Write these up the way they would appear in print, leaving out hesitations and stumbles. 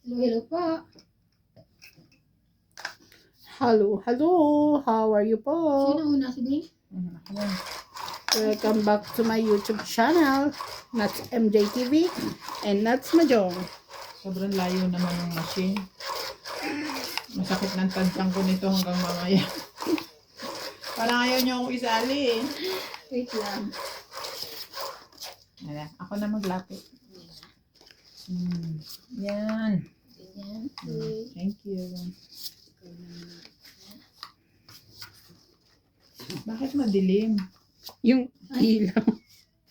Hello po. Hello, hello. How are you po? Sino una si Bing? Welcome back to my YouTube channel. That's MJTV and that's Majong. Sobrang layo naman ng machine. Masakit ng tansang ko nito hanggang mamaya. Parang ayaw niyo akong isali eh. Wait lang. Ako na maglapit. Yan. Ganyan. Thank you. Bakit madilim? Yung ilaw.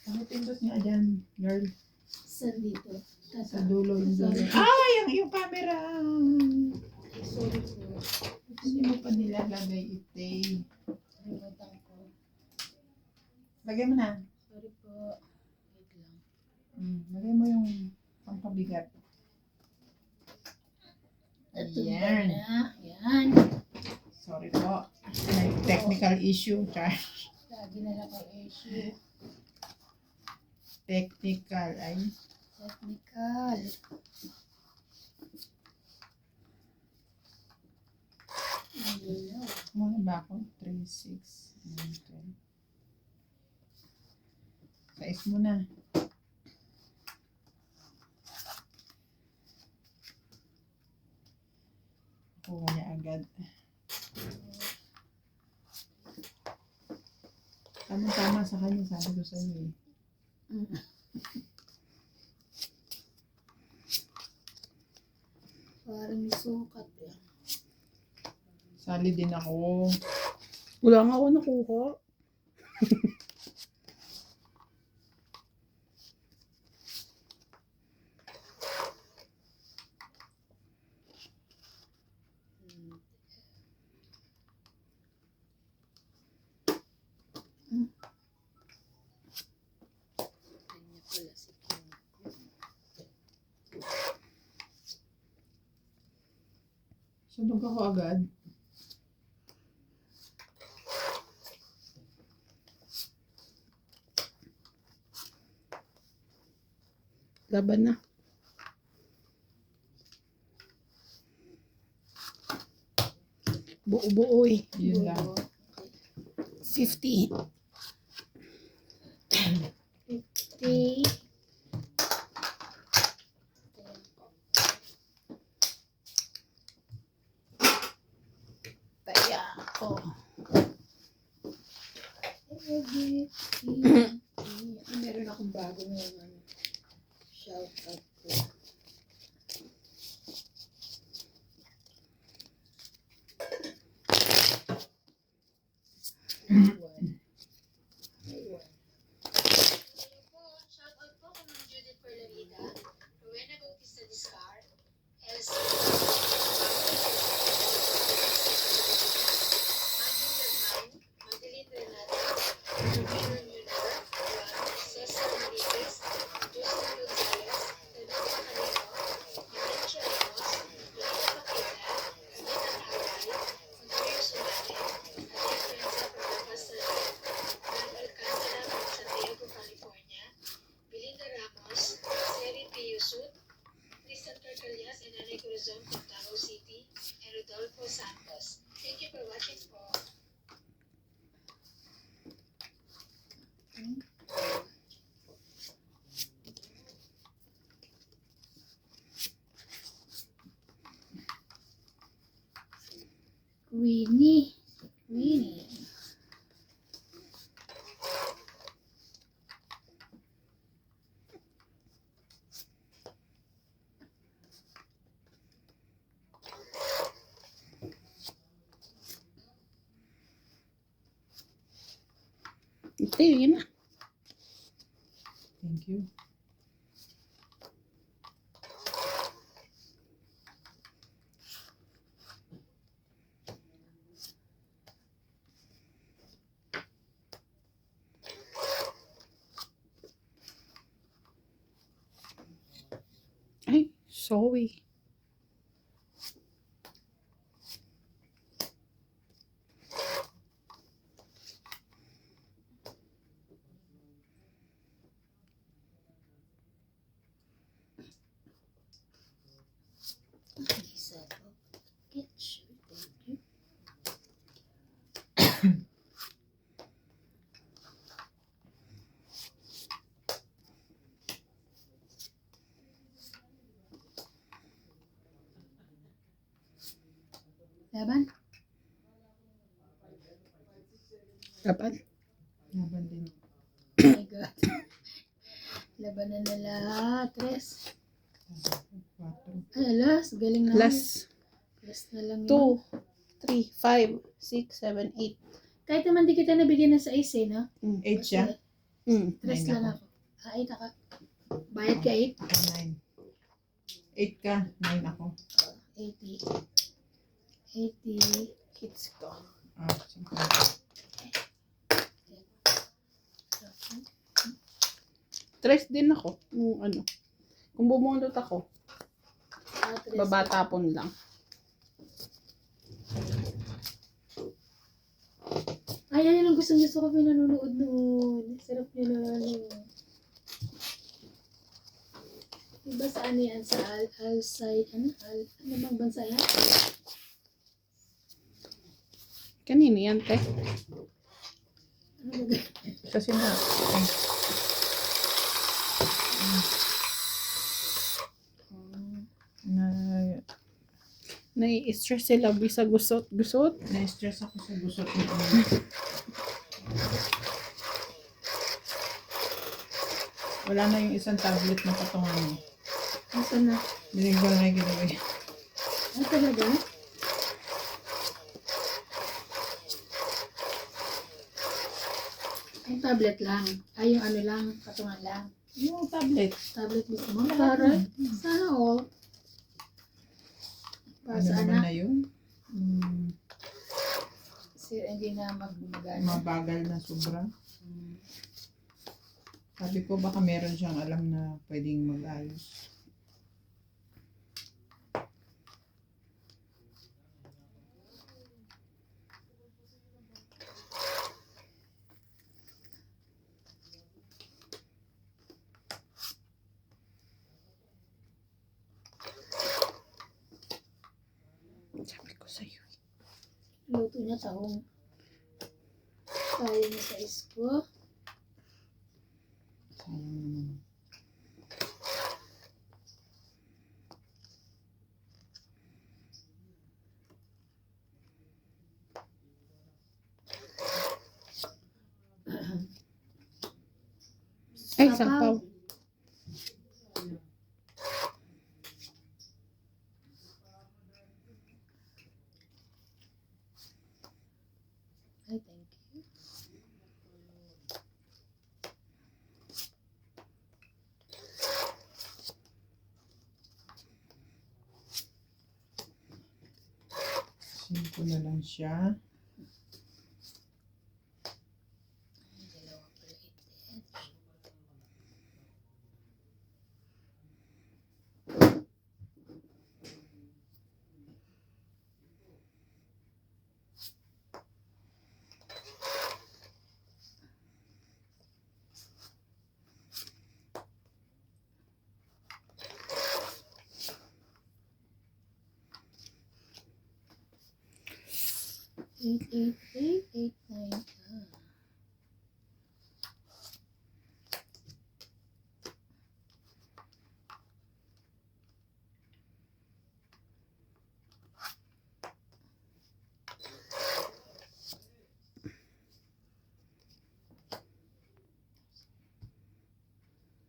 Bakit pindot niya dyan, girl? Saan dito? Sa dulo yung dulo. Ay, yung camera! Sorry po. Hindi mo pa nilalagay ite. Kalimutan ko. Lagay mo na. Sorry po. Wait lang. Lagay mo yung pampabigat. Ito Ayan. na. Yan. Sorry po. May technical issue, char. Lagi na lang ang issue. Technical ay. Technical. Ano? Ano ba ako? 3, 6, 9, 10. Size mo na. Kuha niya agad. Tama-tama sa kanya, sabi ko sa iyo eh. Parang may sukat eh. Sali din ako. Wala nga ako nakuha. Kanya pala si Kim. Sunog ako agad. Laban na. Buo-buo eh. Yun lang. 50. 50. Taya ako. Meron akong bago ngayon. Shout out ko. Shoutout po kay Ma'am Judith Perlavida, Rowena Bautista Discar, Elsie Andy Lagman, Madeline Renata, Rubino Munar, Cesar Enriquez, Justin Gonzalez, Renuka Canino, Amenche Ramos, Lolita Paquita, Anita Tagay, Antonio Solane, Adia Prensa Pagabas Salad, Dan Alcantara from San Diego, California, Belinda Ramos, Seri P. Yusut, Tristan Carcalias, and Anay Corazon from Davao City, and Rodolfo Santos. Thank you for watching po. Winnie. Winnie. Ito yun na. Thank you. Ay, sorry. Laban? Laban? Laban din. Oh my God. Labanan na lahat. Tres. 4. Ay, alas. Galing na. Plus Last na lang 2, 3, 5, 6, 7, 8. Kahit naman di kita nabigyan ng 6 eh, no? 8 siya? Tres Nine lang ako. ako. 8 ako. Bayad ka 8? 9. 8 ka, 9 ako. 80. 80. Kids ko. Ah, sige. Tres din ako. Nung ano. Kung bumunot ako, Tres. babatapon lang. Ay, yan ang gusto ko pinanonood noon. Sarap niya na ano. Diba sa ano yan? Sa Al-Said, ano bang bansa yan? Kanino yan, te? Ano ba? Kasi na. Na, Nai-stress sila bisa gusot. na-stress ako sa gusot mo. Wala na yung isang tablet na patungan mo. Nasaan na? Binigyan ko na yung giveaway. Ay, talaga? Yung tablet lang. Ay, yung ano lang, katungan lang. Yung tablet. Tablet mismo. Para, sana all. Para Ano sa naman anak. na yun? Sir, hindi na magmagana. Mabagal na sobra. Sabi ko baka meron siyang alam na pwedeng mag-ayos. Sabi ko sa'yo. Luto niya tahong. Kaya niya sa isko. Sayang naman. Ay, sapaw. Ay, thank you. Simple na lang siya. Dalawa pala ito. Eight, nine.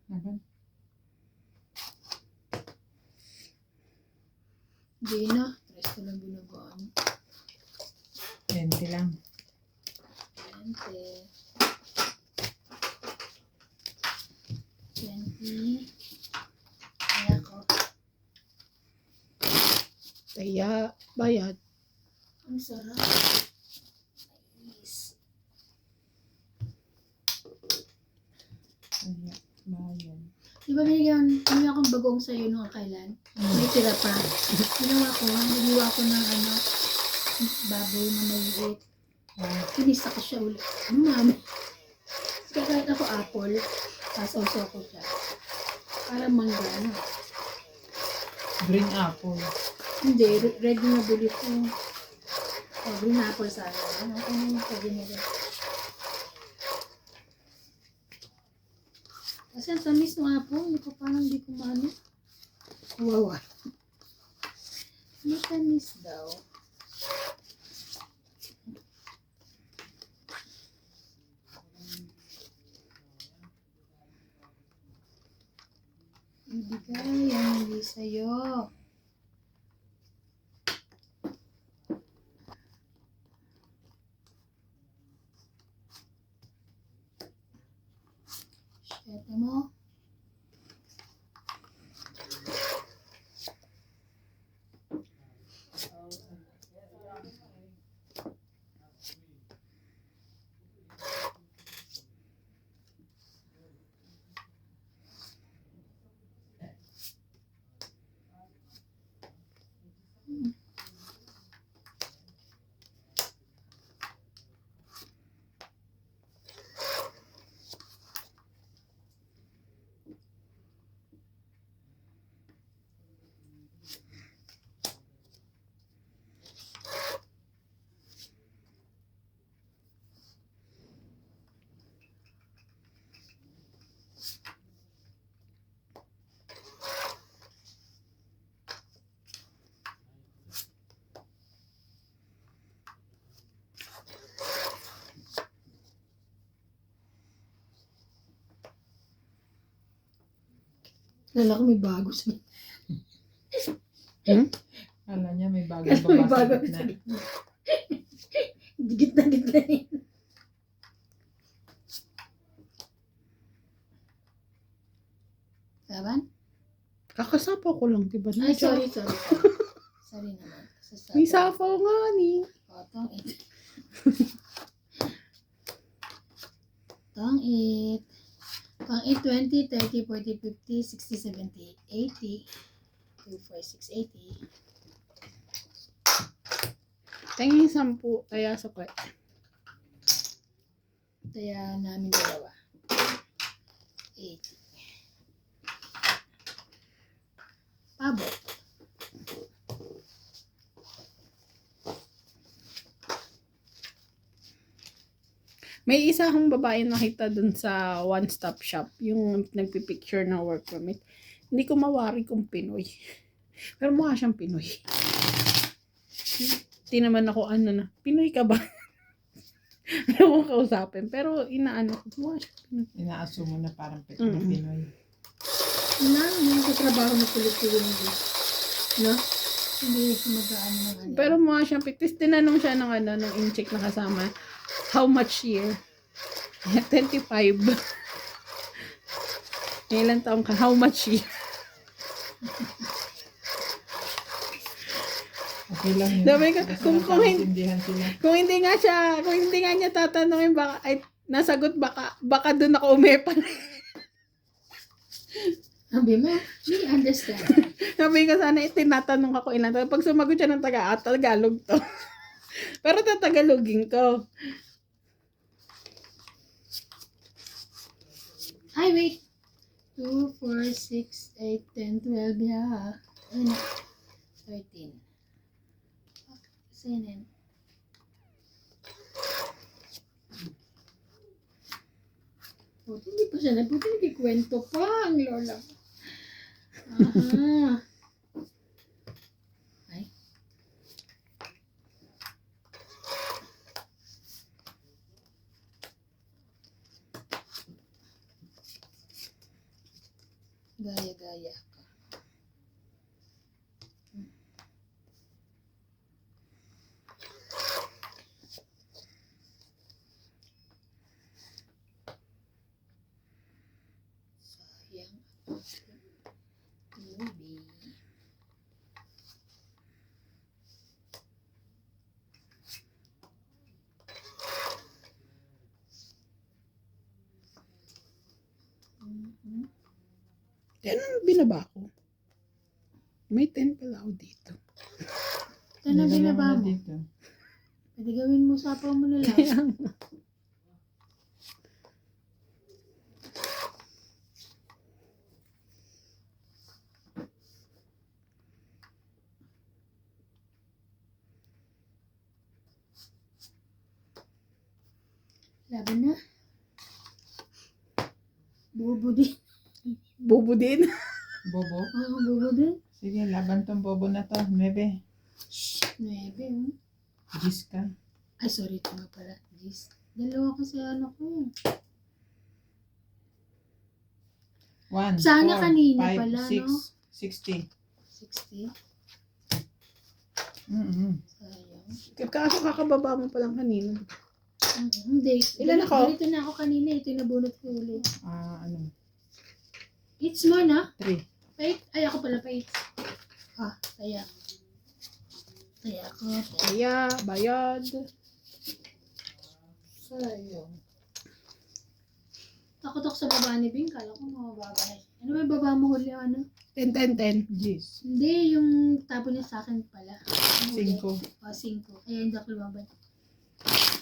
Laban. Hindi na. Tres ko lang binagaan. 20 lang. 20. 20. Kaya ko. Kaya, bayad. Ang sarap. Nice. Kaya, bayan. Di ba binigyan akong bagong sa'yo nung kailan? May tira pa. Ginawa ko ng ano, baboy na maliit. Kinisa ko siya ulit. Ano mami? Kaya kahit ako apple, sasaw ko siya. Parang mangga, ano? Green apple. Hindi, red na nabili ko. Oh, green apple sana. Ano yung pwede na rin? Kasi ang tamis ng apple, hindi ko maano. Wow. Matamis daw. Ibigay ang hindi sa'yo. Siyete mo. Lala ko may bago sa Kala niya may bagong Kala may baba bago sa sa gitna. gitna. Gitna yun. Laban? Kakasapaw ko lang, diba? Ay, sorry. Sorry naman. May sapaw nga ni. Tong it. Tong it. Tong it 20, 30, 40, 50, 60, 70, 80. 2, 4, 6, 80. Tingin 10, kaya sukat. Kaya namin dalawa. 80. Pabot. May isa akong babae nakita dun sa one-stop shop, yung nagpipicture ng work permit. Hindi ko mawari kung Pinoy. Pero mukha siyang Pinoy. Hindi naman ako Pinoy ka ba? Ayaw ko kausapin. Pero inaano ko, mukha siyang Pinoy. Inaasumo na parang Mm-mm. Pinoy. Wala, hindi sa trabaho na kulit-kulit nila. No? Hindi mag-ano ng ano. Pero mukha siyang Pinoy. Tapos tinanong siya ng ng in-check na kasama, how much year? 25. Ilang taong ka? How much year? Okay lang yun. Sabi ko, Basta kung nagkaintindihan sila. Kung hindi nga niya tatanungin baka ay nasagot baka doon ako umepan. Sabi mo, we understand. Sabi ko sana tinatanong ako ilan. Pag sumagot siya ng Tagalog to. Pero tatagalogin ko. Ay, wait. 2, 4, 6, 8, 10, 12, yeah. Ano? 13. Sinin. Buti hindi pa siya buti hindi kwento pa ang lola ko. Aha. Ay. Gaya-gaya ka. Sayang ang movie. Ano binaba ko? May 10 pala ako dito. Ito na Nilagay binaba na mo. dito. Pwede gawin mo sapaw mo na lang. Kaya Laban na. Bobo din. bobo din. Bobo. Oo, bobo din. Sige, laban tong bobo na to. 9. 9. Gis ka. Ay, sorry, ito nga pala. Jeez. Dalawa kasi ano ko eh. 1, Sana 4, kanina 5, pala, 6, no? 60. 60. Mm-mm. Sayang. Kaso kakababa mo pa lang kanina. Hindi. Ilan ako? Ganito na ako kanina. Ito yung nabunot ko ulit. Ano? It's mo na. 3. Pait. Ay, ako pala pait. Kaya. Kaya ako. Kaya, bayad. Sayang. Takot ako sa baba ni Bing. Kala ko mababa na siya. Ano ba yung baba mo huli? Ano? 10, 10, 10. Gis. Hindi, yung tapo niya sa akin pala. 5. 5. Kaya hindi ako lumaban.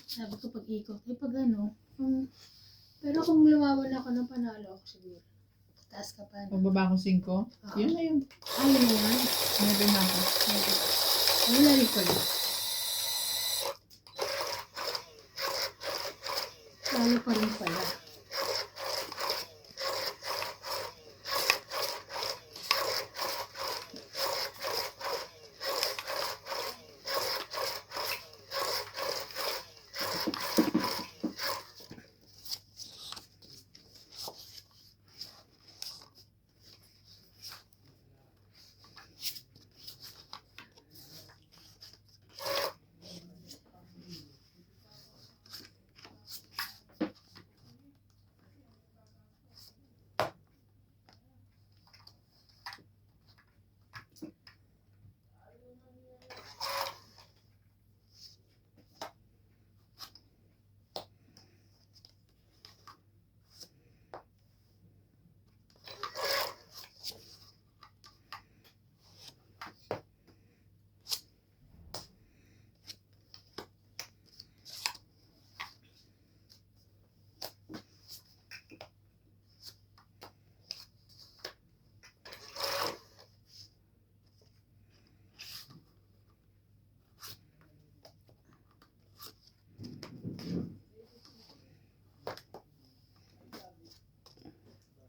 Sabi ko pag ikot. Pag ano. Pero kung lumaban ako ng panalo ako siguro. Taas ka pa. No? Pababa ko 5. Yun na yun. Ay, yun na yan. Maybe na ako. Wala rin pala. Talo pa rin pala.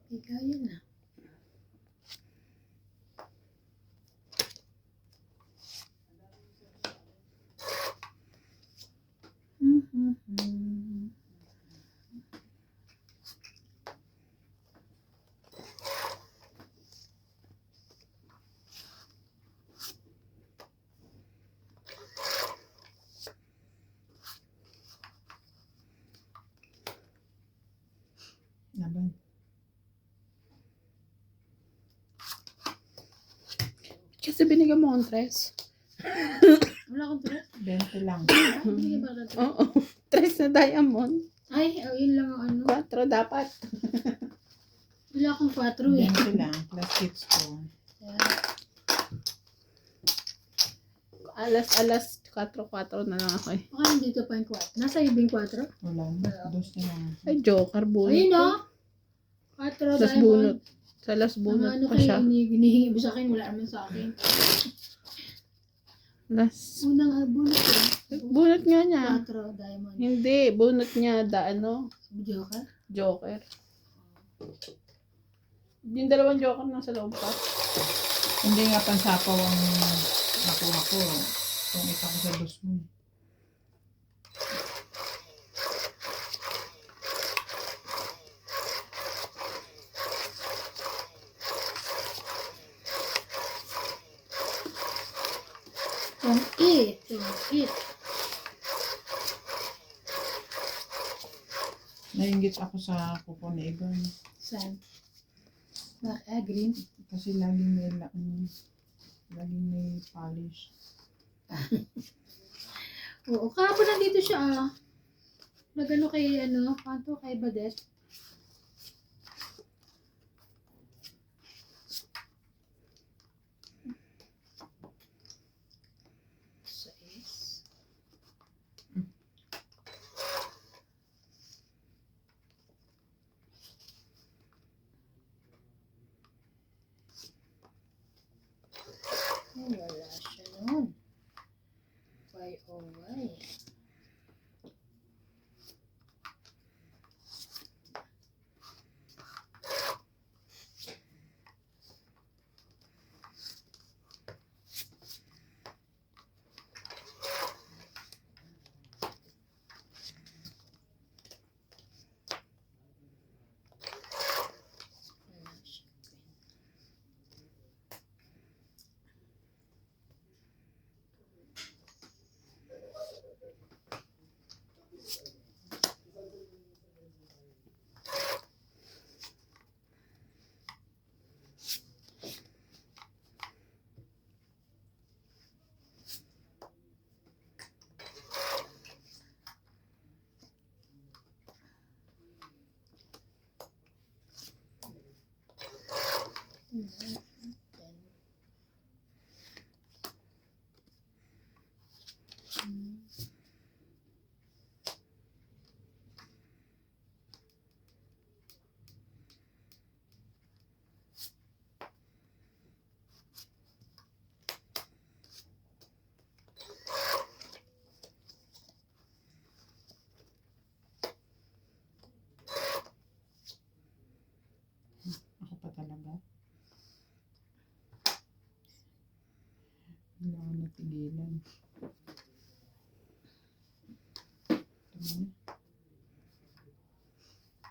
Ikaw yun na. Laban. Kasi binigyan mo ang tres. Wala akong dress. 20 lang. Hindi ba dress? Oo. Tres na diamond. Ay, yun lang ang ano. 4 dapat. Wala akong 4 eh. 20 lang. Plus tips ko. Alas 4 na lang ako eh. Baka nandito pa yung 4. Nasa ibing 4? Wala na. 2 na lang. Ay, joker, bunot. Ayun o. 4 Las diamond. bunot. Sa las Ang bunot ano pa kayo, siya. hinihingi mo sa akin, wala naman sa akin. Las. Unang bunot ko. Bunot nga niya. 4 diamond. Hindi, bunot niya Joker? joker. Yung dalawang joker nasa loob pa. Hindi nga pansapaw ang nakuha ko. Kung isa ko sa 2 mo. Tungkit. Nainggit ako sa kuko ni Ivan. Saan? Green. Kasi laging may polish. Oo, kahapon nandito siya Nagano kay kay Badet. Sais. Ay, wala siya noon. Why, oh why? Ako pa talaga. Hindi ako natigilan. Tama na.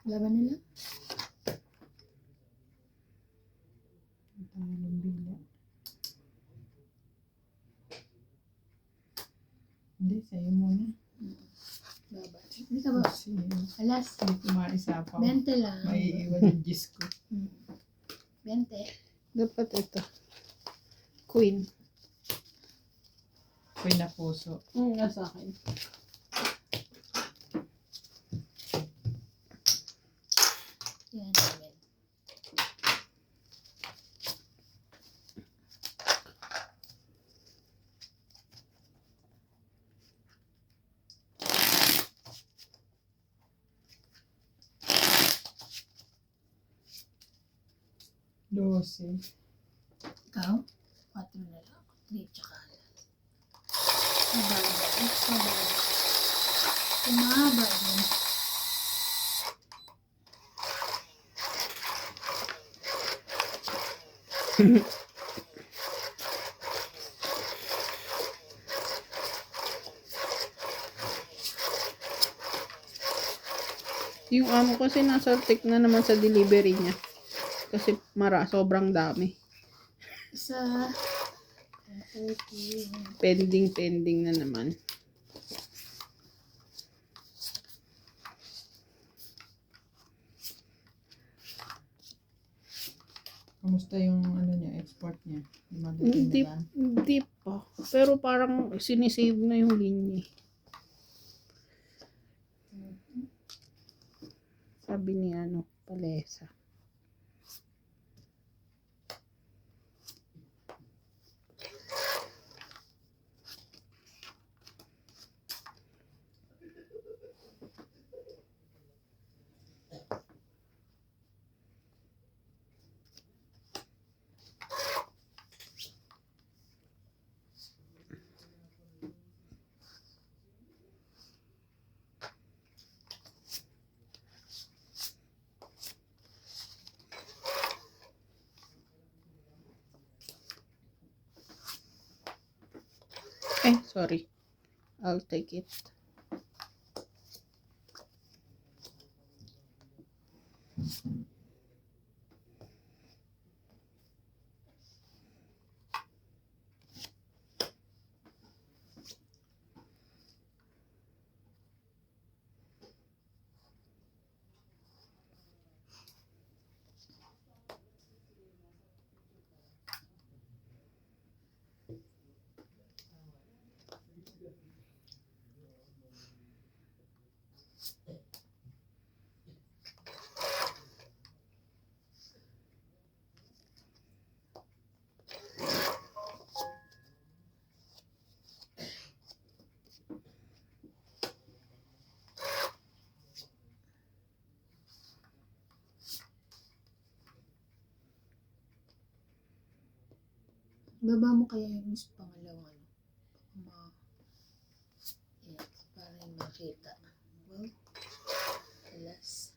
Laban nila. Ang tangalang bila. Hindi, sa'yo muna. Baba. Hindi ka ba? Kasi Alas. hindi ko maisapaw. 20 lang. Maiiwan yung gis ko. 20. Dapat ito. Queen. Ako'y na puso. Nasa akin. Yan namin. Dose. Ikaw? 4 na lang. 3 tsaka alas. Mababa. Mababa. Tumaba din. Yung amo kasi nasaltik na naman sa delivery niya. Kasi sobrang dami. Isa. 30. Pending na naman. Kamusta yung ano niya, export niya? Dumadating Hindi, na ba? hindi pa. Pero parang sinisave na yung linya. Sabi ni Palesa. Sorry. I'll take it. Baba mo kaya yung pangalawang yan, para makita. Well, alas.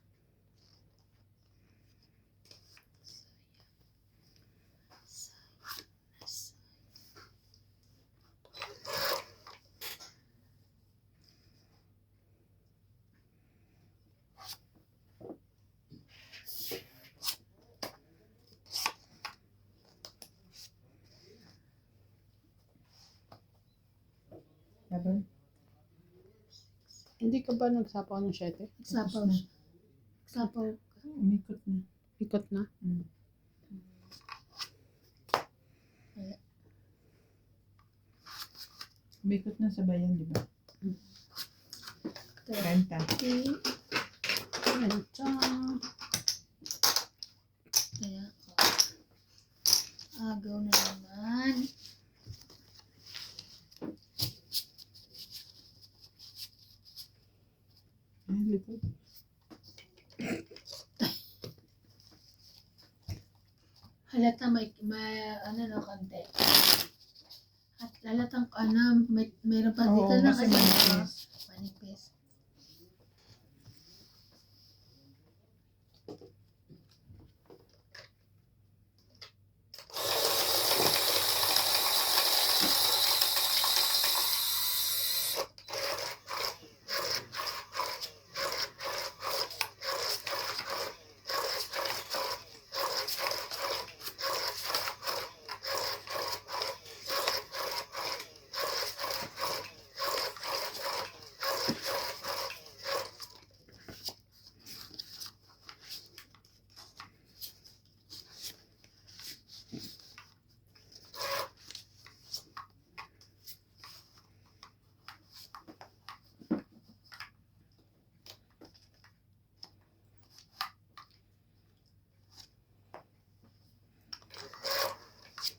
Laban? Hindi ka ba nagsapaw ng 7? Sapaw. Sapaw. Umikot na. Ikot na? Mm. Umikot na sa bayan, di ba? 30. 30. Ayan. Kaya, Agaw na naman. Ay, likod. Halata may ano no, konti. At halatang ano, mayroon pa dito Oo, na kasi kasi manipis. manipis.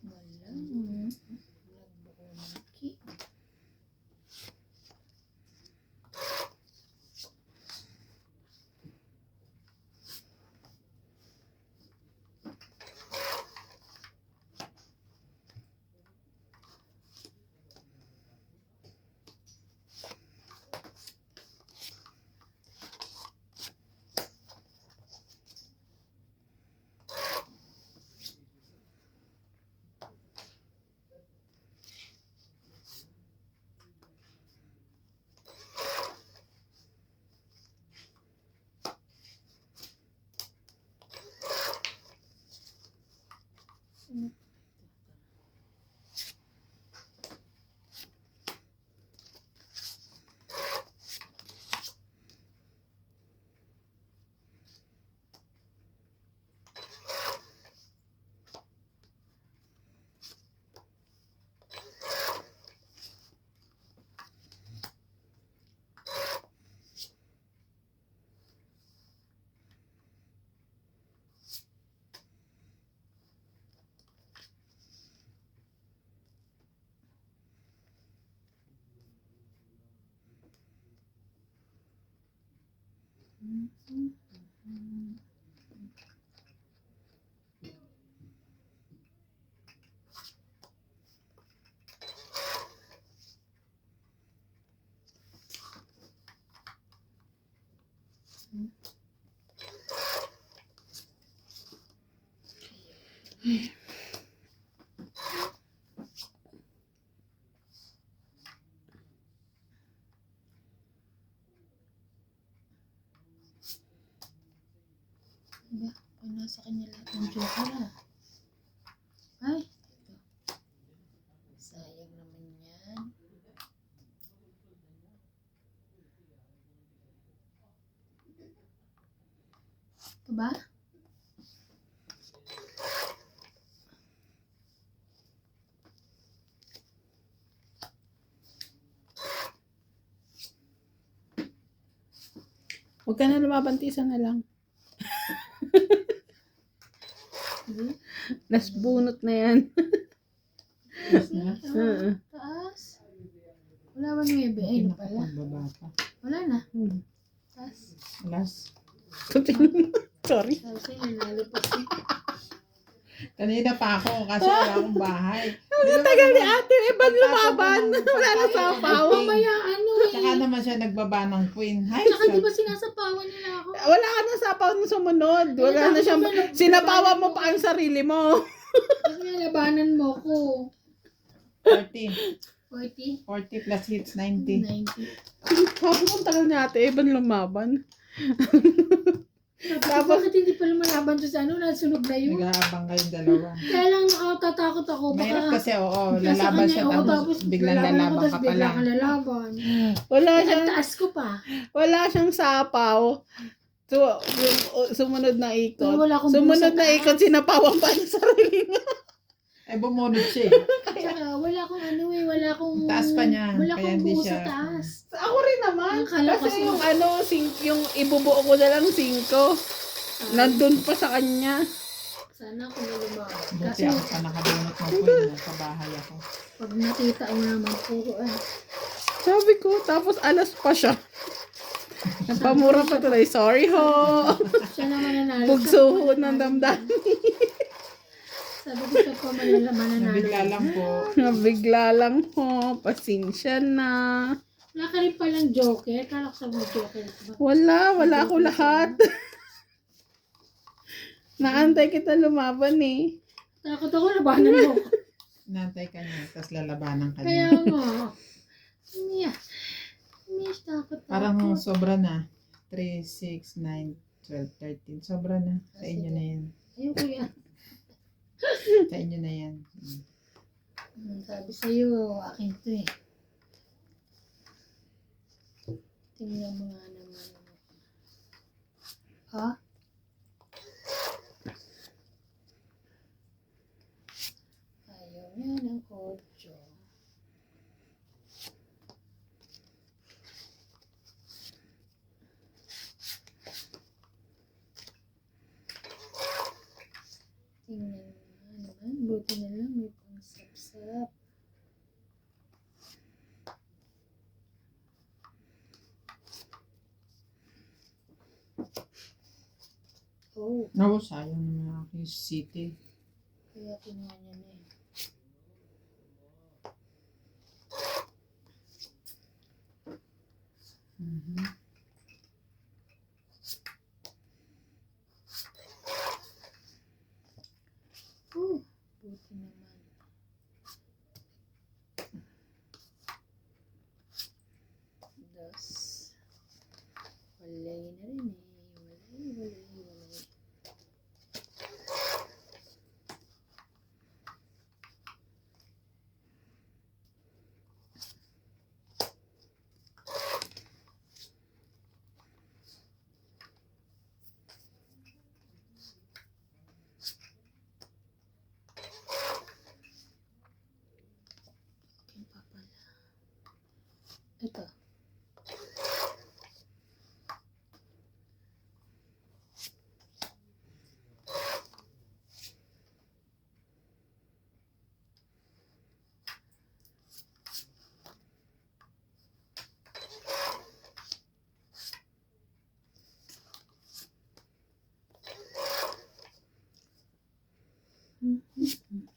Wala. Nagbuo ng ki. Diba? Kung nasa kanya lahat ng joker ah. Ay, ito. Sayang naman yan. Ito ba? Huwag ka na lumabantisa na lang. Hindi. Nas bunot na yan. Yes na. Oo. Taas. Wala ba 9? Ay, na pala. Pagbaba pa. Wala na. Hmm. Taas. Alas. Sorry. Kasi nalalipas eh. Kanina pa ako kasi wala akong bahay. Ang tagal ni ate, ibang lumaban. Wala na sapaw. Mamaya ano eh. Tsaka naman siya nagbaba ng queen. Hi, Tsaka di ba sinasapawan nila ako? Wala ka na sapaw nung sumunod. Wala na siyang, sinapawan mo pa ang sarili mo. Kasi nalabanan mo ko. 40. 40? 40 plus hits, 90. 90. Sabi ko, ang tagal ni ate, ibang lumaban. Tapos, bakit hindi pa lumalaban sa ano? Nasunog na yun. Nag-aabang kayong dalawa. Kaya lang nakatatakot ako. Mahirap Baka kasi, oo, nasa lalaban kanya, siya oo, tapos biglang lalaban ako, lalaban tapos ka bigla pala. ka lalaban. Wala Ang siyang, taas ko pa. wala siyang sapaw. So, sumunod na ikot. Wala akong Sumunod busa na taas. ikot, sinapawan pa ang sarili niya. Eh, bumunod siya. Tsaka, wala akong ano eh, wala akong... Taas pa niya, Wala kaya akong hindi buo sa siya- taas. Ako rin naman. Akala ko Kasi kasi- yung ano, yung ibubuo ko na lang 5. Nandun pa sa kanya. Sana ako na lumabas. Buti Kasi ako pa nakabunot ng queen. Nasa bahay ako. pag nakita mo naman, puro Sabi ko, tapos alas pa siya. Nagpamura pa tuloy. Sorry ho. siya naman nanalo. Bugso ng damdamin. Sabi ko siya po mananalo. Nabigla lang po. Nabigla lang ho. Pasensya na. Wala ka rin palang joker. Kala ko sa mga joker. Wala ako lahat. Naantay kita lumaban eh. Takot ako, labanan mo. Nantay ka niya. Tapos lalabanan ka Kaya niya. nga. Miya. Miss, takot ako. Parang sobra na. 3, 6, 9, 12, 13. Sobra na. Sa inyo na yan. Ayoko yan. Sa inyo na yan. Sabi sa'yo, akin to eh. Tingnan mo nga naman. Ha? Ayaw niya ng kotso. Tingnan mo nga naman. Buti na lang may pangsapsap. Oh, Oo, sayang naman aking city. kaya kinuha niya na eh. Mhm. Buti naman. Das. Walay na rin eh. Walay. Akin pa pala. Ito.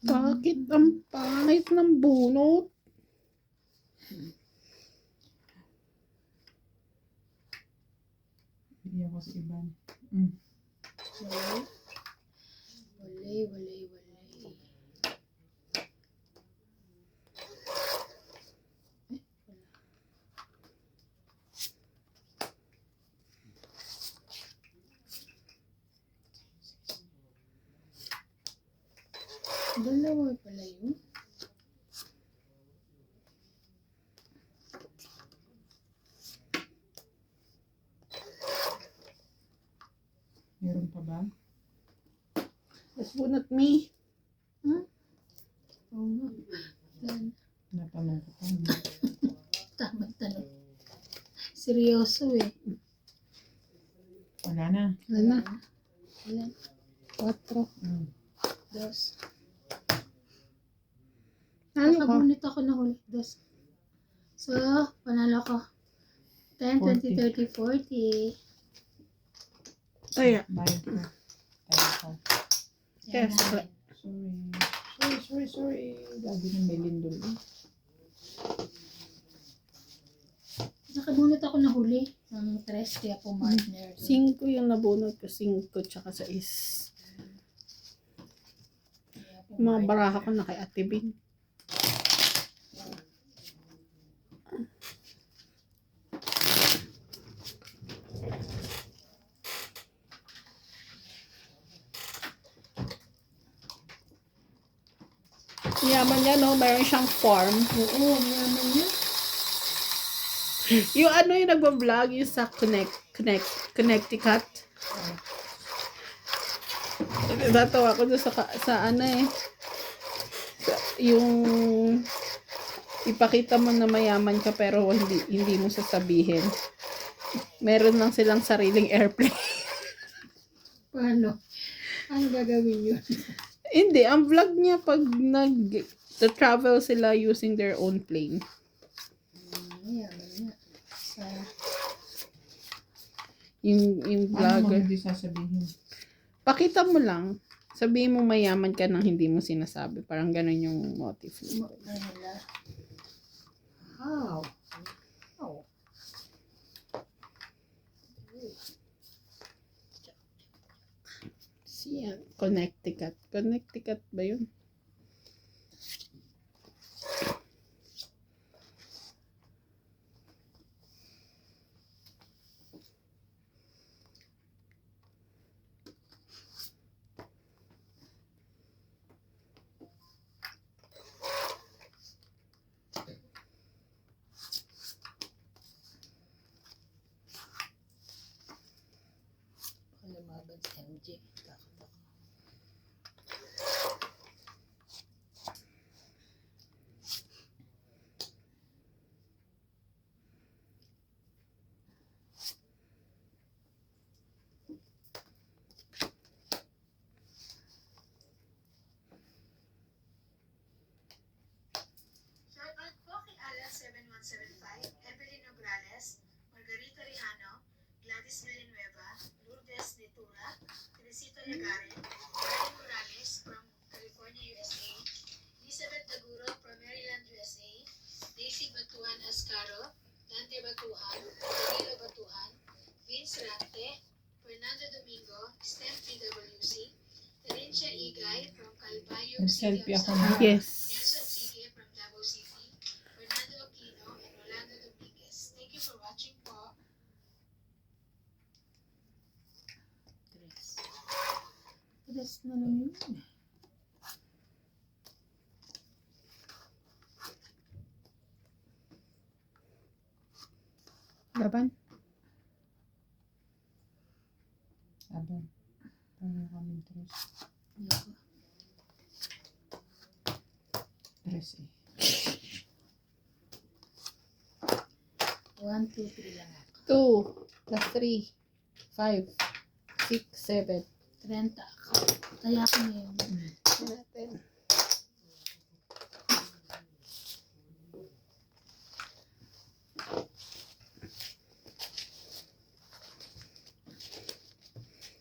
Bakit ang pangit ng bunot? Hindi ako sa iba. Walay. Dalawa pala yun. Meron pa ba? Let's bunot me. Oo nga. Yan. Natanong ko pa. Tamang tanong. Seryoso eh. Wala na. Wala na. Ilan? 4. Dos. Ano ka? Nakabunit ako na huli. Dos. So, panalo ko. 10, 20, 30, 40. Ay, Bayad ko. Tayo ko. Yes. Sorry. Lagi na may lindol. Nakabunot ako na huli. Ng 3, kaya po partner. 5 yung nabunot ko. 5 tsaka 6. Mga baraha ko na kay Ate Bing. Yaman niya, no? Mayroon siyang farm. Oo, mayaman niya. Yung ano yung nagbablog, yung sa Connecticut. Natawa ko doon sa ano eh. Yung ipakita mo na mayaman ka pero hindi mo sasabihin. Meron lang silang sariling airplane. Paano? Ano gagawin yun? Hindi, ang vlog niya pag nag-travel sila using their own plane. Ayan, ayan. Sa, Yung Paano mo vlogger. hindi sasabihin? Pakita mo lang. Sabihin mo mayaman ka nang hindi mo sinasabi. Parang ganun yung motive mo. nila. How? How? Siya, Connecticut. Connecticut ba yun? Lumabad si MJ. Takot ako. Shoutout po kay Alas 7175, Evelyn Nograles, Margarita Rihano, Gladys Villanueva, Lourdes Netura, Teresita Yagarin, Brian Morales from California, USA, Elizabeth Daguro from Maryland, USA, Daisy Batuan Ascaro, Dante Batuan, Danilo Batuan, Vince Rante, Fernando Domingo, STEM PWC, Terencia Igay from Calbayo, City Nag-selfie of ako Samar, na. Yes. Nelson Sige from Davao City, Fernando Aquino, and Rolando Dominguez. Thank you for watching po. Tres. Tres na lang yun. Laban? Sabi. Paano kami tres? Ayoko. Tres eh. 1, 2, 3 lang ako. 2 plus 3. 5. 6, 7. 30 ako. Kaya ako na yun. Natin.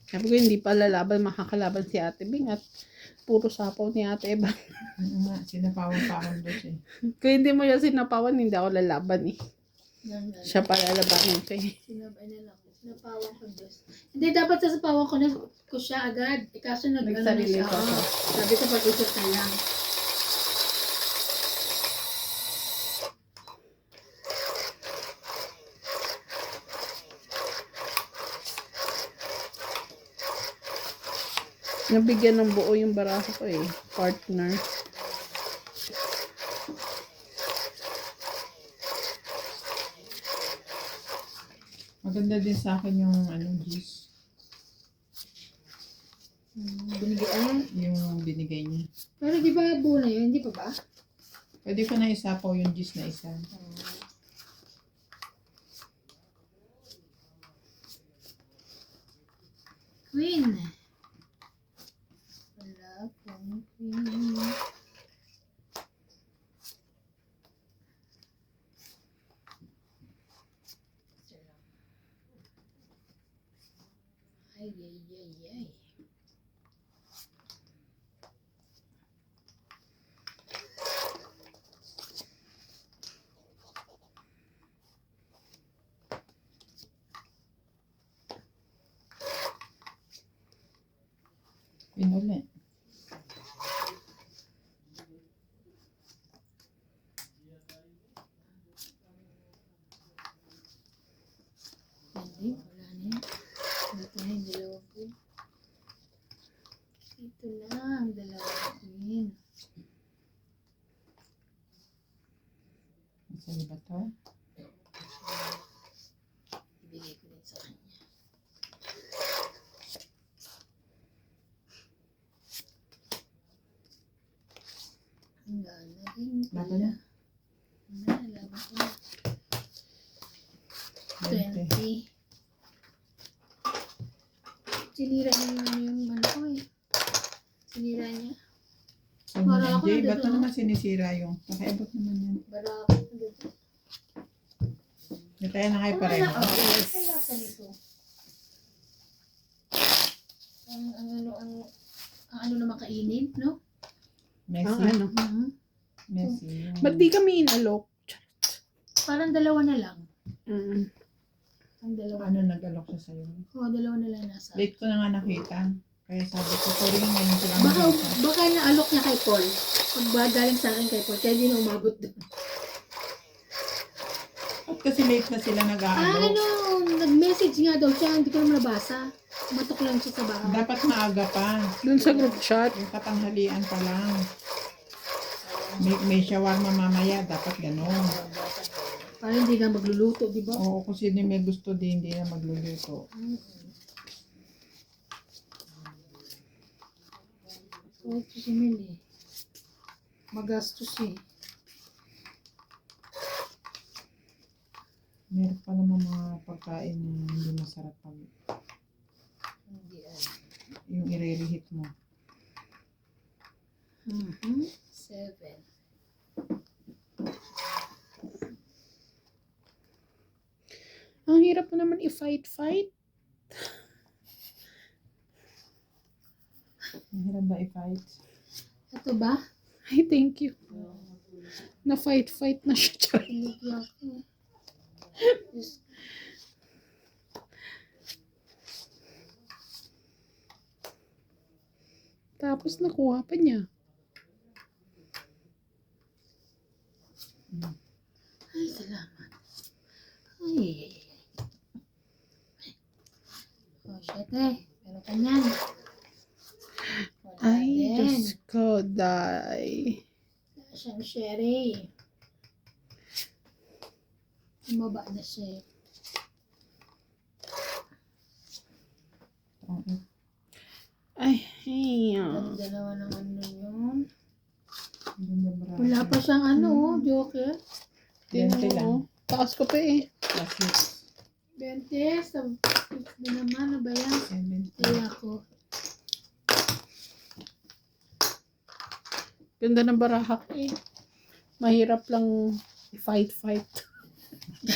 Sabi ko, hindi pa lalaban, makakalaban si Ate Bing at puro sapaw ni Ate Eva. Ano nga, sinapawang pa akong dos eh. Kung hindi mo siya sinapawan, hindi ako lalaban eh. Yan, yan. Siya pa lalabanin ko eh. Sinabay na lang. Sinapawan ko Diyos. Hindi, dapat sasapawan ko na ko siya agad. Eh, kaso ano na Nagsarili siya. ka Oo. pa. Sabi ko pag-isip na lang. Nabigyan ng buo yung baraha ko eh. Partner. Maganda din sa akin yung juice. Binigyan. Yung binigay niya. Pero di ba buo na yun? Hindi pa ba? Pwede ko na isapaw yung juice na isa. Queen. Wala pong queen. Ay, ay, ay, ay. Pinuli. Hindi, wala na yun. Dito na yung dalawang queen. Ito lang, dalawang queen. Saan ba to? Ibigay ko din sa kanya. Hanggang na rin Laban na. Laban ko na. 20. 20. Sinira niyo yung ano ko eh. Jay, ano ba't mo dito? naman sinisira yung pakiabot naman yan? Barak. Dito. Kaya na kayo pareho. Ang lasa nito. Ang ano naman kainin, no? Messy. Ang ano. Mhm. Messy. Ba't di kami inalok? Parang dalawa na lang. Mm. Ang dalawa. Ano nag-alok siya sa'yo? Oo, dalawa na lang nasa. Late ko na nga nakita. Kaya sabi ko, sorry ngayon ko lang Baka, nakita. baka naalok niya kay Paul. Pag galing sa akin kay Paul, kaya hindi na umabot doon. At kasi late na sila nag-aalok. Ano, nag-message nga daw siya, hindi ko naman nabasa. Matok lang siya sa bahay. Dapat maaga pa. Dun sa group chat. Yung katanghalian pa lang. May shawarma mamaya. Dapat gano'n. Parang hindi na magluluto, di ba? Oo, kung sino may gusto din, hindi na magluluto. Oh, ito si Mel eh. Magastos eh. Meron pa naman mga pagkain na hindi masarap pag Hindi yung i-reheat mo. 7. Ang hirap mo naman i-fight. Mahirap ba i-fight? Ito ba? Ay, thank you. Na fight na siya. Pinigyan ko. Diyos. Tapos nakuha pa niya. Ay, salamat. Ay. Oh, shit eh. Pero kanyan. Wala Ay, din. Diyos ko, day. Wala siyang sherry. Umaba na siya. Ay, ay. Ang dalawa ng ano yun. Wala Wala pa siyang ano, joker. Bente Tingnan lang. mo. Taas ko pa eh. Classic. 20. Sa na naman. Ano ba yan? 70. Kaya ko. Ganda ng barahak eh. Mahirap lang i-fight.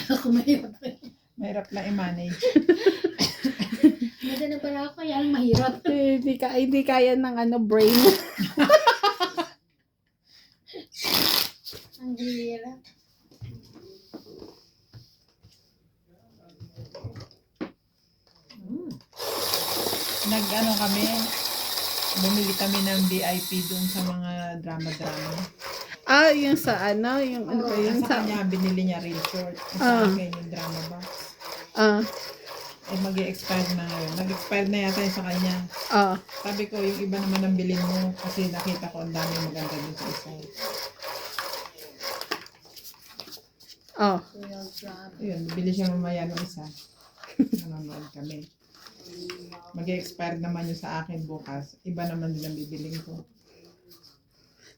Ako mahirap eh. Mahirap lang i-manage. Ganda na pala ako. Kaya lang mahirap. Eh, hindi kaya ng ano, brain. Ang hirap. Nag-ano kami, bumili kami ng VIP dun sa mga drama-drama. Ah, yung sa ano, yung ano ba yun? Sa kanya, binili niya real short. Ah. Sa akin, yung drama box. Ah, Eh, mag-i-expire na ngayon. Nag-expire na yata yung sa kanya. ah. Sabi ko, yung iba naman ang bilhin mo kasi nakita ko ang dami maganda dun sa isa. Oh. Real job. Ayun, bili siya mamaya ng isa. Nanonood kami. Mag-i-expire naman yung sa akin bukas. Iba naman din ang bibiling ko.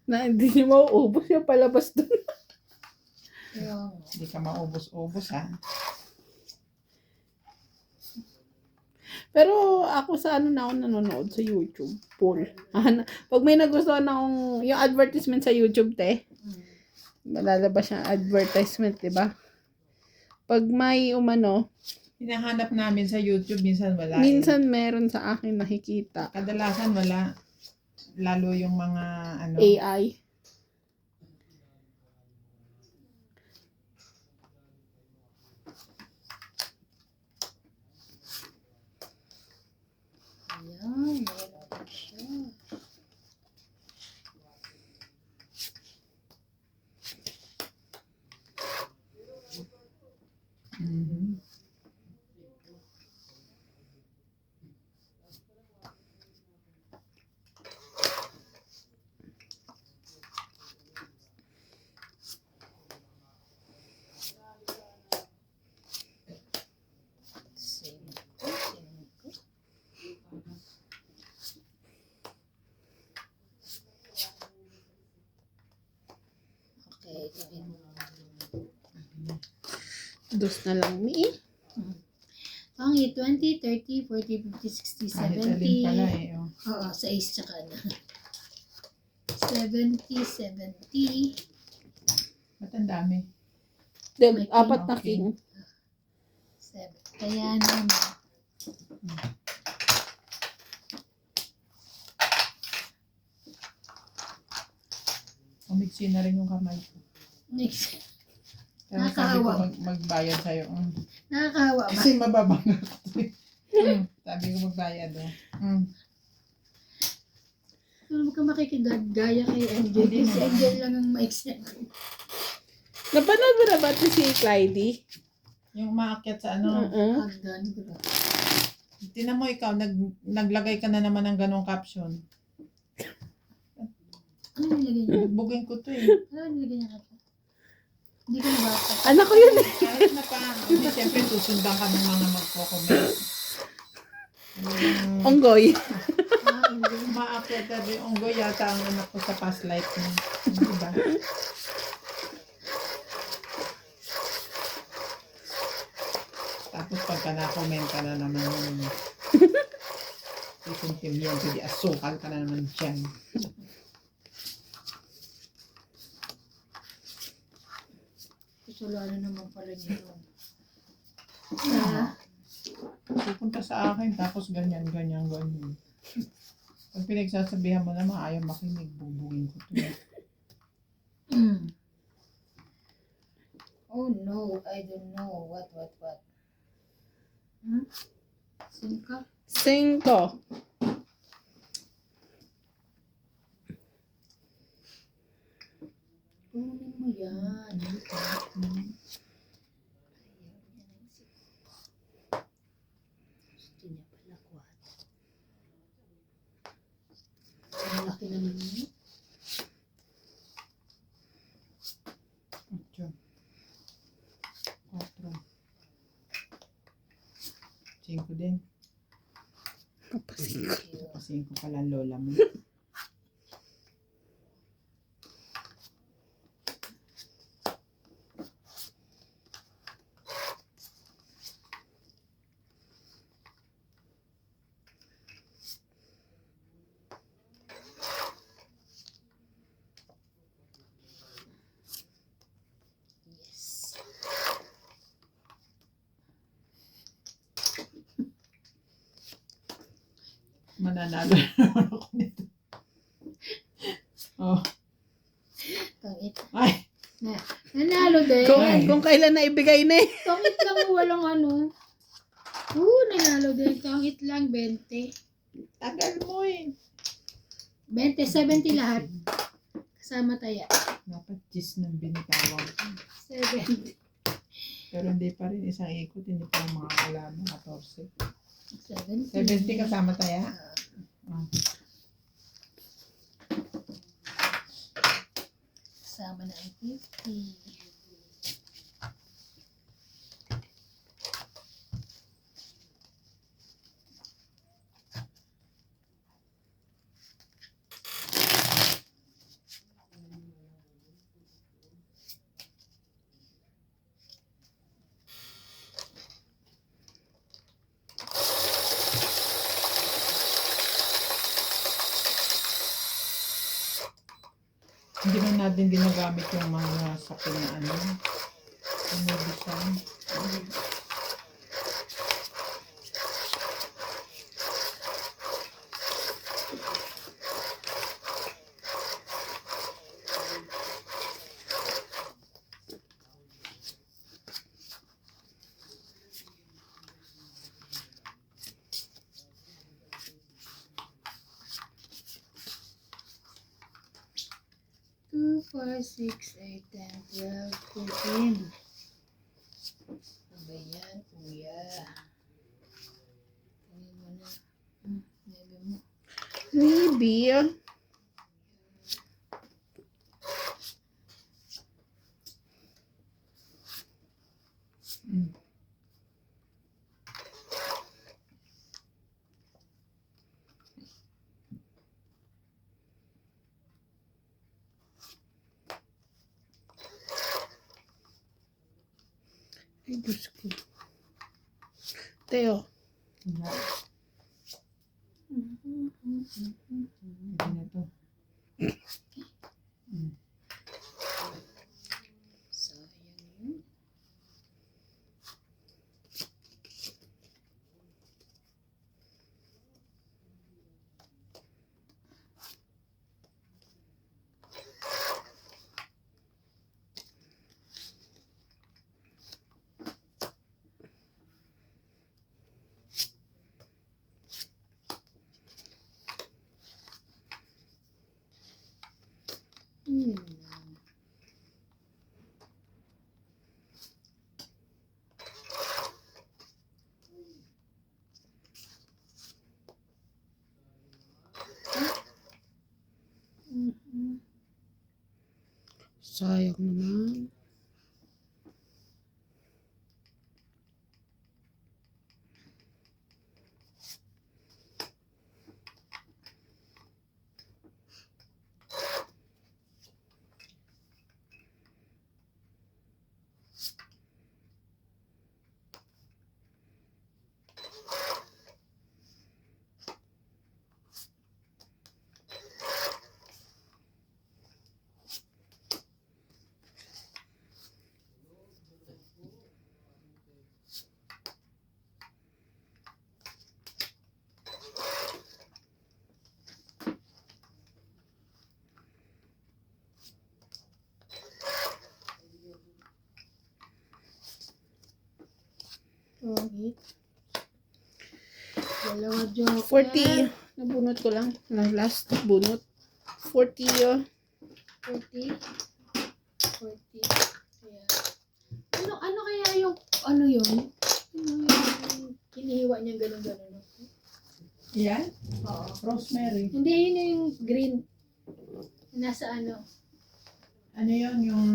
Na hindi niya mauubos yung palabas doon. Yung Hindi ka maubos-ubos ha. Pero ako sa ano na ako nanonood sa YouTube. Full. Pag may nagustuhan akong yung advertisement sa YouTube, malalabas siya advertisement, di ba? Pag may umano, Hinahanap namin sa YouTube, minsan wala. minsan meron sa akin nakikita. Kadalasan wala. Lalo yung mga ano. AI. Ayan, meron siya. Mhm. Okay, gawin mo. Dos na lang mi. Ang 20, 30, 40, 50, 60, Kahit alin pala 70. eh. Oh. Oo, 6 tsaka na. 6 70. Ba't ang dami? Then, May king. apat na Okay. king. 7. Kaya naman. Umiksi na rin yung kamay ko. Next. Kaya sabi ko Nakakaawa. magbayad sa'yo. Nakakahawa ba? Kasi mababanga ko to eh. Sabi ko magbayad oh. Huwag ka makikigaya kay MJ. Hindi Kasi naman. MJ lang ang maiksi. Napanood mo na ba ito si Clyde? Yung umaakyat sa ano. Hagdan ko. Tinan mo ikaw, naglagay ka na naman ng ganong caption. Ano nilagay niya? Bugin ko to eh. Ano nilagay niya? Hindi ko nabasa. Anak ko yun eh. Kahit na pa, hindi siyempre susundan ka ng mga magko-comment. Onggoy. Umaakyat na rin. Unggoy yata ang anak ko sa past life niya. Diba? Tapos pagka na-comment ka na naman yung isintimyan ko di asukal ka na naman dyan. Kasalanan naman pala nito. Ah, Pupunta sa akin tapos ganyan. Pag pinagsasabihan mo naman ayaw makinig, bubugin ko to. oh no, I don't know. What? Singka? 5. Kunin mo yan. Gusto niya pala kwat. Ang laki naman niya. 8, 4, 5 din. Kasi ko pala ang lola mo. Yes. Mananalo naman ako nito. Oh. Tangit. Ay! Nanalo din. Kung kailan na ibigay na eh. Tangit lang walang ano. Nanalo din. Tangit lang 20. Tagal mo eh. 20, 70 lahat. Kasama taya. Dapat gis ng binitawan ko. 70. Pero hindi pa rin isang ikot. Hindi pa ang mga kalaman. 14. 70. 70 kasama tayo. Ah. Kasama na ang 50. Hindi man natin ginagamit yung mga sapin na ano. Yung may design. Two, 4, 6, 8, 10, 12, 13. Ano ba yan, kuya? Tingin mo na. Maybe mo. Maybe. Mm. Ay, Diyos ko. Teo. Wala. Hindi na to. Sayang yun. Hmm. Mhm. Sayang naman. Pangit. Dalawa joker. 40. Nabunot ko lang. Last bunot. 40. 40. 40. Kaya. Ano kaya yung, ano yun? Ano yung kinihiwa niya ganun-ganun? Yan? Oo. Rosemary. Hindi, yun yung green. Nasa ano? Ano yun? Yung...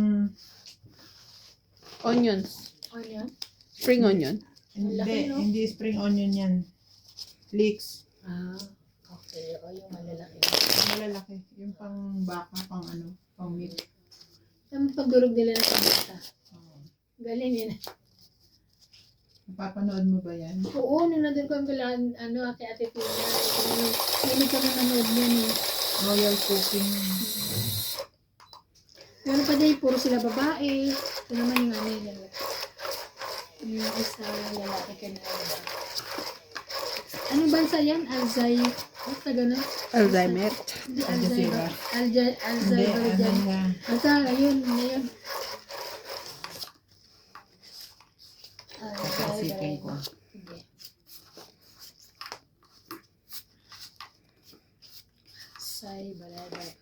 Onions. Onion? Spring onion. Hindi, Malaki, no? hindi spring onion yan. Leeks. Ah, okay. O, yung malalaki. Yung malalaki. Yung pang baka, pang ano, pang meat. Yung pagdurog nila ng pamata. Oo. Galing yun. Napapanood mo ba yan? Oo, nung nandun ko ang ano, kay Ate Pina. Hindi kami nanood yan eh. Royal cooking. Pero pa dahil puro sila babae. Ito naman yung ano yun. Yung isa lalaki ka na. Anong bansa yan? Ano ka gano'n? Alzheimer. Hindi, Al Jazeera. Hindi, Hindi, ano dyan. yan. Basta, ayun, ayun. Kakasikin ko. Sige. Balay.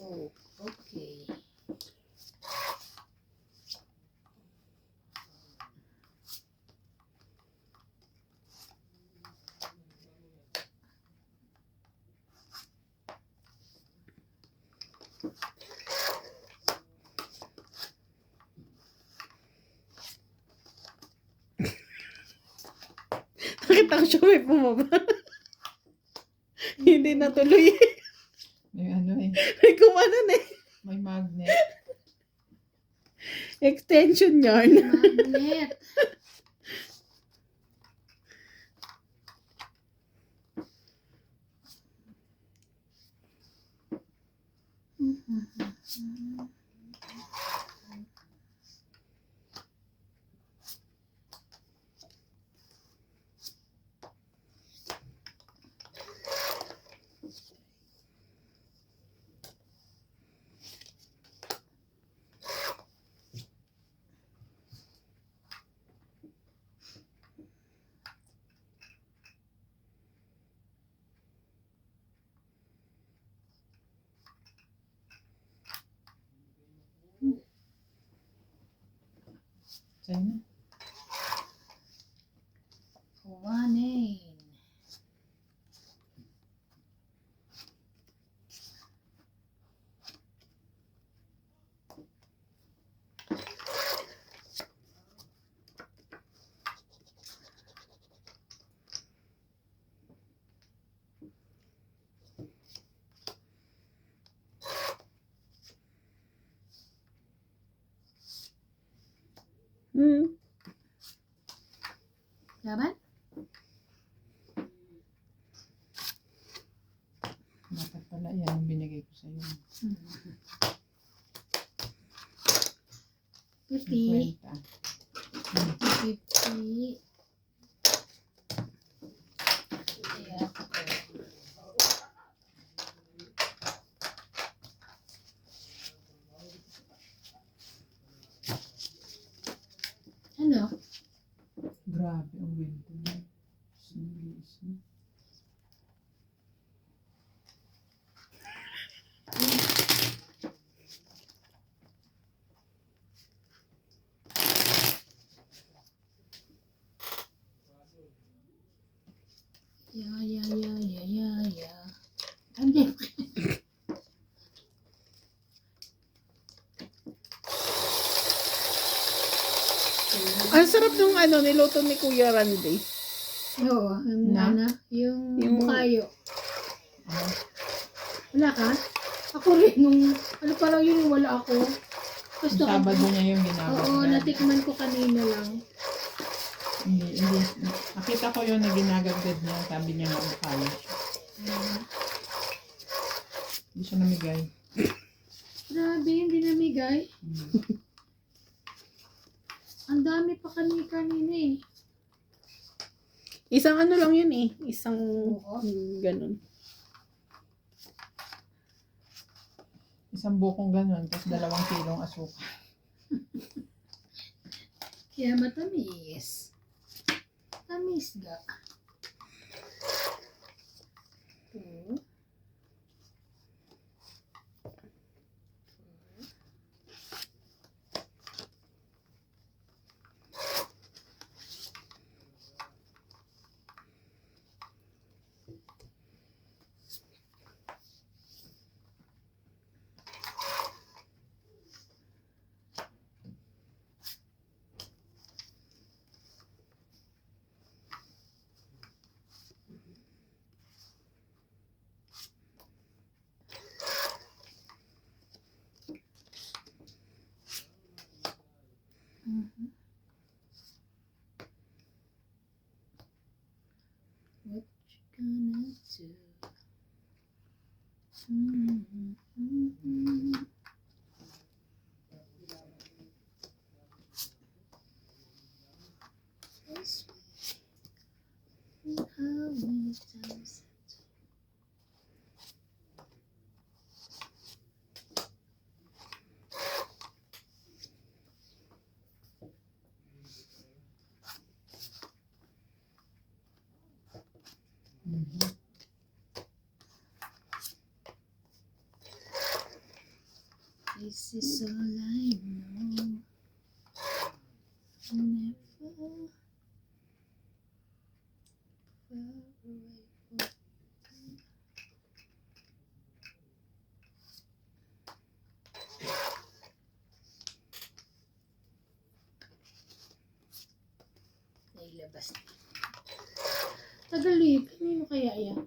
Oh, okay. Nakita ko siya may pumaba. Hindi natuloy. May ano eh. May kumanan eh. May magnet. Extension yarn. Magnet. Sa'yo na. Kumanin. Hmm. Laban? Fifty. 50. 50. Ayan. Ano? Grabe ang winter niya. Sinilis na. Ya. Hindi. Ang sarap nung niluto ni Kuya Randy. Oo, yung Na? yung Yung- bukayo. Ah, Wala ka? Ako rin, ano pa lang yun, wala ako. Gusto ko. Sabado niya yung ginagawa. Oo, natikman ko kanina lang. Hindi. Nakita ko yun na ginagagad niya. Sabi niya nga bukayo siya. Hindi siya namigay. Grabe, hindi namigay. Hmm. Ang dami pa kanina eh. Isang lang yun eh. Isang Oo. ganun. Isang bukong ganun, tapos 2 kilong asukal. Kaya matamis. Tamis ga. Two. Mhm. What you gonna do? Mhm. This way. How many times? Mhm. This is all I know. Never far away from nailabas na. Tagal eh. Kanino kaya yan?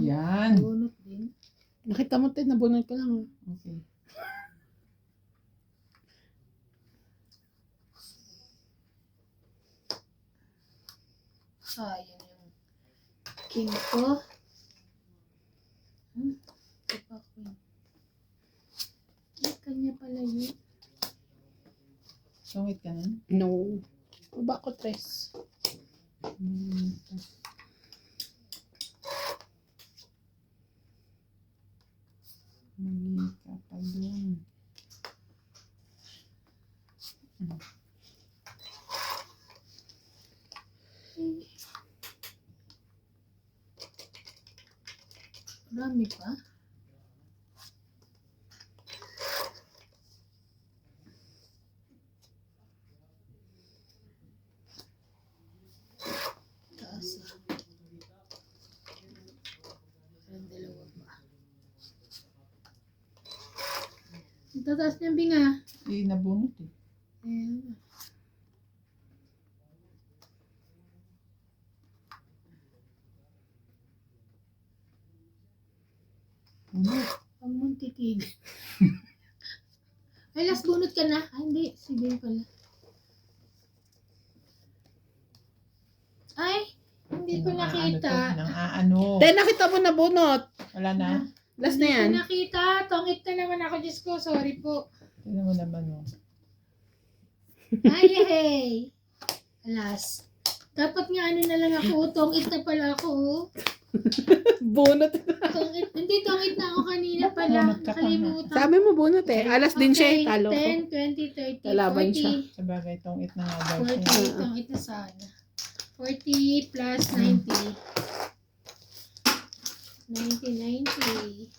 Yan. Bunot din. Nakita mo tayo, nabunod ko lang. Okay. Yun yung king ko. Ito pa queen. Ay, kanya pala yun. Sungit ka nun? No. Baba ko, tres. Mali ka pa dun. Marami pa. Taas ah. Parang dalawa pa. Ang tataas niyang binga. Nabunot eh. Ayan. Bunot. Ang muntitig. Ay, last bunot ka na. Ay, hindi. Si Ben pala. Ay, hindi ko Nang nakita. Nang aano. Tayo, nakita mo na bunot. Wala na. Last na yan. Hindi ko nakita. Tongit na naman ako. Diyos ko, sorry po. Tignan mo naman, oh. Ay, hey. Alas. Dapat nga ano na lang ako. Tongit na pala ako. Bunot. Tongit. Hindi, tongit na ako kanina pala. Bunot ka pa, Nakalimutan. Sabi mo bunot eh. Alas din siya eh. Talo ko. 10, 20, 30, Lalaban 40. siya. Sabagay, tongit na nga daw 40, siya. tongit na sana. 40 plus 90. 90.